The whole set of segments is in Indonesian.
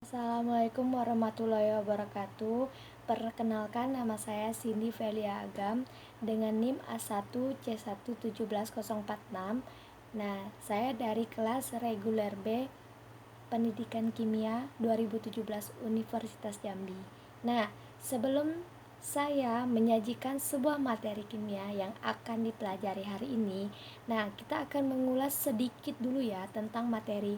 Assalamualaikum warahmatullahi wabarakatuh. Perkenalkan, nama saya Cindy Velia Agam dengan NIM A1C1174046. Nah, saya dari kelas reguler B Pendidikan Kimia 2017 Universitas Jambi. Nah, sebelum saya menyajikan sebuah materi kimia yang akan dipelajari hari ini, nah kita akan mengulas sedikit dulu ya tentang materi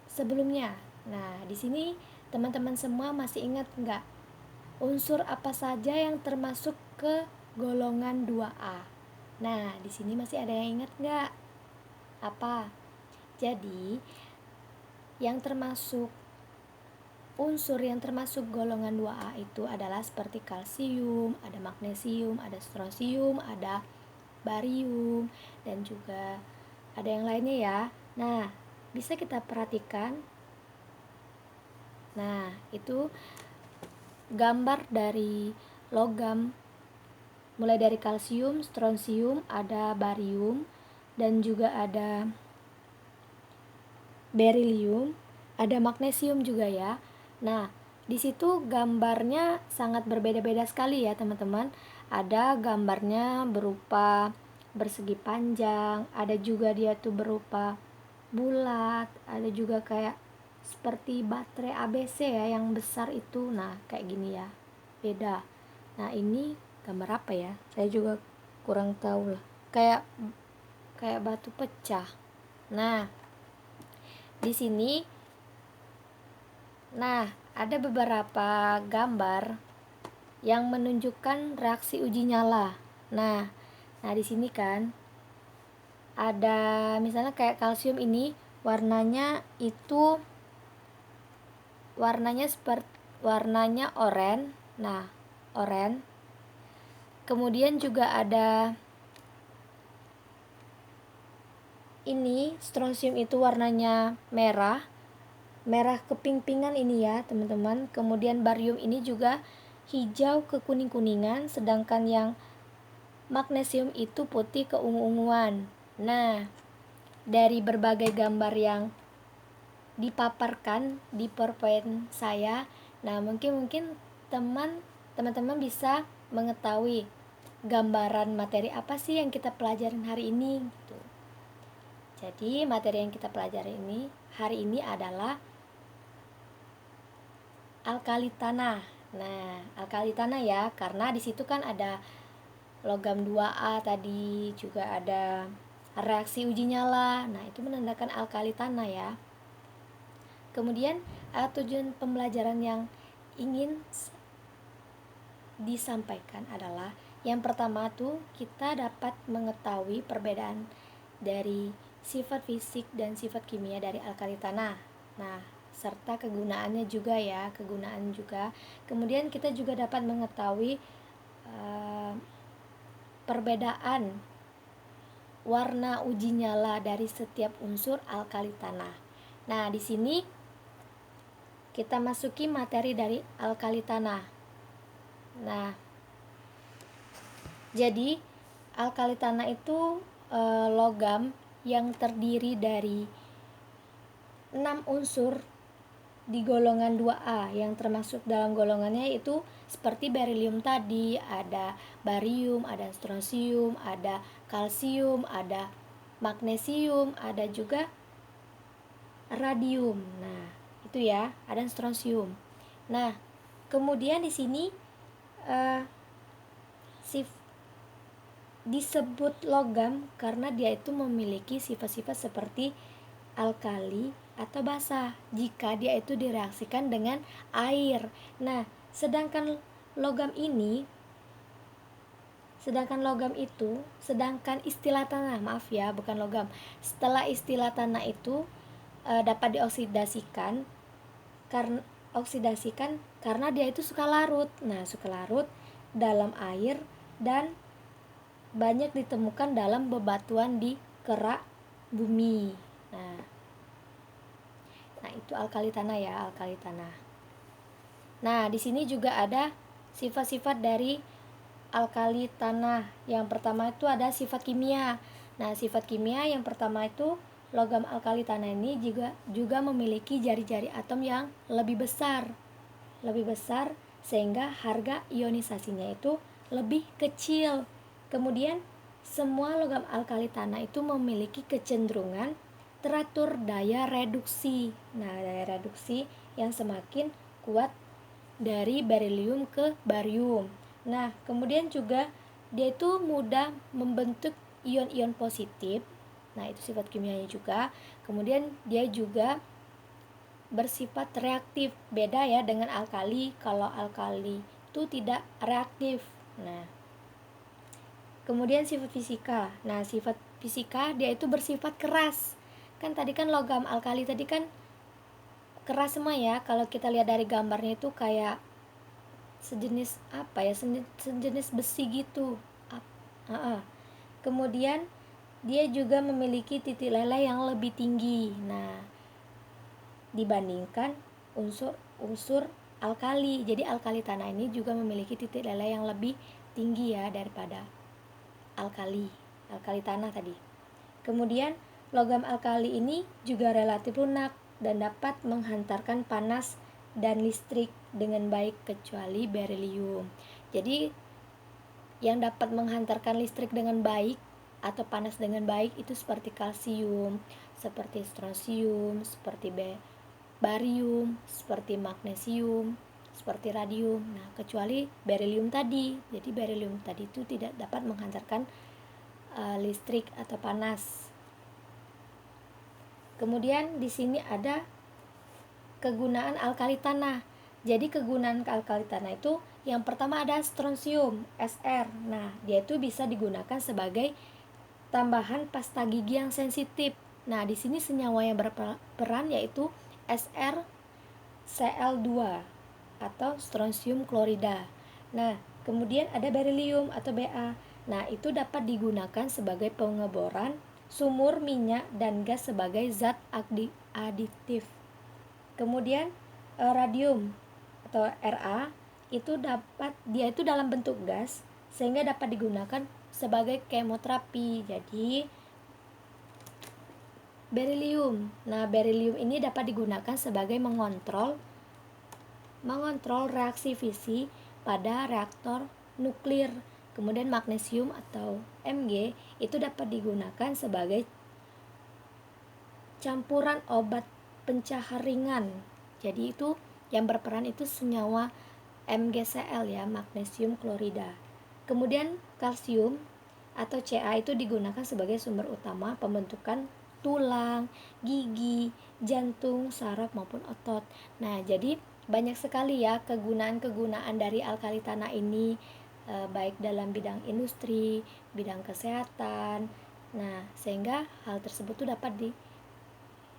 sebelumnya. Nah, di sini teman-teman semua masih ingat nggak unsur apa saja yang termasuk ke golongan 2A? Nah, di sini masih ada yang ingat nggak? Apa? Jadi, yang termasuk unsur yang termasuk golongan 2A itu adalah seperti kalsium, ada magnesium, ada strontium, ada barium, dan juga ada yang lainnya ya. Nah, bisa kita perhatikan. Nah, itu gambar dari logam mulai dari kalsium, strontium, ada barium, dan juga ada berilium, ada magnesium juga ya. Nah, di situ gambarnya sangat berbeda-beda sekali ya teman-teman. Ada gambarnya berupa bersegi panjang, ada juga dia tuh berupa bulat, ada juga kayak seperti baterai ABC ya yang besar itu. Nah, kayak gini ya. Beda. Nah, ini gambar apa ya? Saya juga kurang tahu lah. Kayak batu pecah. Nah, di sini ada beberapa gambar yang menunjukkan reaksi uji nyala. Nah, di sini kan ada misalnya kayak kalsium ini warnanya seperti warnanya oranye. Nah, oranye. Kemudian juga ada ini strontium itu warnanya merah keping-pingan ini ya teman-teman. Kemudian barium ini juga hijau ke kuning-kuningan, sedangkan yang magnesium itu putih ke ungu-unguan. Nah, dari berbagai gambar yang dipaparkan di PowerPoint saya, nah mungkin teman-teman bisa mengetahui gambaran materi apa sih yang kita pelajarin hari ini gitu. Jadi materi yang kita pelajari ini hari ini adalah alkali tanah. Nah, alkali tanah ya, karena di situ kan ada logam 2A tadi, juga ada reaksi uji nyala. Nah, itu menandakan alkali tanah ya. Kemudian tujuan pembelajaran yang ingin disampaikan adalah yang pertama tuh kita dapat mengetahui perbedaan dari sifat fisik dan sifat kimia dari alkali tanah. Nah, serta kegunaannya juga ya, Kemudian kita juga dapat mengetahui perbedaan warna uji nyala dari setiap unsur alkali tanah. Nah, di sini kita masuki materi dari alkali tanah. Nah, jadi alkali tanah itu logam yang terdiri dari 6 unsur di golongan 2A yang termasuk dalam golongannya itu seperti berilium tadi, ada barium, ada strontium, ada kalsium, ada magnesium, ada juga radium. Nah, itu ya, ada strontium. Nah, kemudian di sini disebut logam karena dia itu memiliki sifat-sifat seperti alkali atau basah jika dia itu direaksikan dengan air. Nah, sedangkan istilah tanah, maaf ya, bukan logam. Setelah istilah tanah itu dapat dioksidasikan karena dia itu suka larut. Nah, suka larut dalam air dan banyak ditemukan dalam bebatuan di kerak bumi. Nah, itu alkali tanah ya, alkali tanah. Nah, di sini juga ada sifat-sifat dari alkali tanah. Yang pertama itu ada sifat kimia. Nah, sifat kimia yang pertama itu logam alkali tanah ini juga memiliki jari-jari atom yang lebih besar sehingga harga ionisasinya itu lebih kecil. Kemudian semua logam alkali tanah itu memiliki kecenderungan teratur daya reduksi. Nah, daya reduksi yang semakin kuat dari berilium ke barium. Nah, kemudian juga dia itu mudah membentuk ion-ion positif. Nah, itu sifat kimianya juga. Kemudian dia juga bersifat reaktif. Beda ya dengan alkali. Kalau alkali itu tidak reaktif. Nah, kemudian sifat fisika. Nah, sifat fisika dia itu bersifat keras. Kan tadi kan logam alkali tadi kan keras semua ya. Kalau kita lihat dari gambarnya itu kayak sejenis apa ya? Sejenis besi gitu. Kemudian dia juga memiliki titik leleh yang lebih tinggi. Nah, dibandingkan unsur alkali. Jadi alkali tanah ini juga memiliki titik leleh yang lebih tinggi ya daripada alkali tanah tadi. Kemudian logam alkali ini juga relatif lunak dan dapat menghantarkan panas dan listrik dengan baik kecuali berilium. Jadi yang dapat menghantarkan listrik dengan baik atau panas dengan baik itu seperti kalsium, seperti strontium, seperti barium, seperti magnesium, seperti radium. Nah, kecuali berilium tadi. Jadi berilium tadi itu tidak dapat menghantarkan listrik atau panas. Kemudian di sini ada kegunaan alkali tanah. Jadi kegunaan alkali tanah itu yang pertama ada strontium, Sr. Nah, dia itu bisa digunakan sebagai tambahan pasta gigi yang sensitif. Nah, di sini senyawa yang berperan yaitu SrCl2 atau strontium klorida. Nah, kemudian ada berilium atau Ba. Nah, itu dapat digunakan sebagai pengeboran sumur minyak dan gas sebagai zat aditif. Kemudian radium atau Ra dia itu dalam bentuk gas sehingga dapat digunakan sebagai kemoterapi. Jadi berilium. Nah, berilium ini dapat digunakan sebagai mengontrol reaksi fisi pada reaktor nuklir. Kemudian magnesium atau Mg itu dapat digunakan sebagai campuran obat pencahar ringan. Jadi itu yang berperan itu senyawa MgCl ya, magnesium klorida. Kemudian kalsium atau Ca itu digunakan sebagai sumber utama pembentukan tulang, gigi, jantung, saraf maupun otot. Nah, jadi banyak sekali ya kegunaan-kegunaan dari alkali tanah ini, baik dalam bidang industri, bidang kesehatan. Nah, sehingga hal tersebut tuh dapat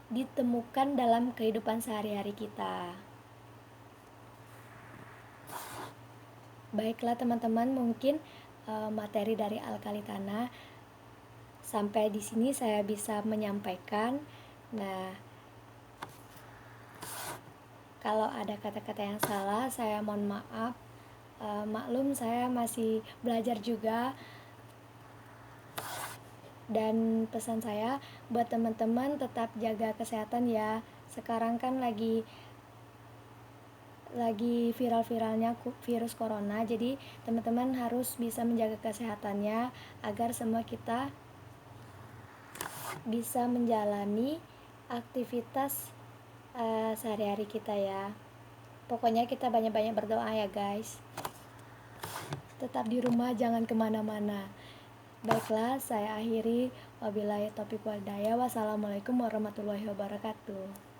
ditemukan dalam kehidupan sehari-hari kita. Baiklah teman-teman, mungkin materi dari alkali tanah sampai di sini saya bisa menyampaikan. Nah, kalau ada kata-kata yang salah saya mohon maaf. Maklum saya masih belajar juga. Dan pesan saya buat teman-teman tetap jaga kesehatan ya. Sekarang kan lagi viral-viralnya virus corona, jadi teman-teman harus bisa menjaga kesehatannya agar semua kita bisa menjalani aktivitas sehari-hari kita ya. Pokoknya kita banyak-banyak berdoa ya guys. Tetap di rumah, jangan kemana-mana. Baiklah, saya akhiri. Wabillahi taufiq wal hidayah. Wassalamualaikum warahmatullahi wabarakatuh.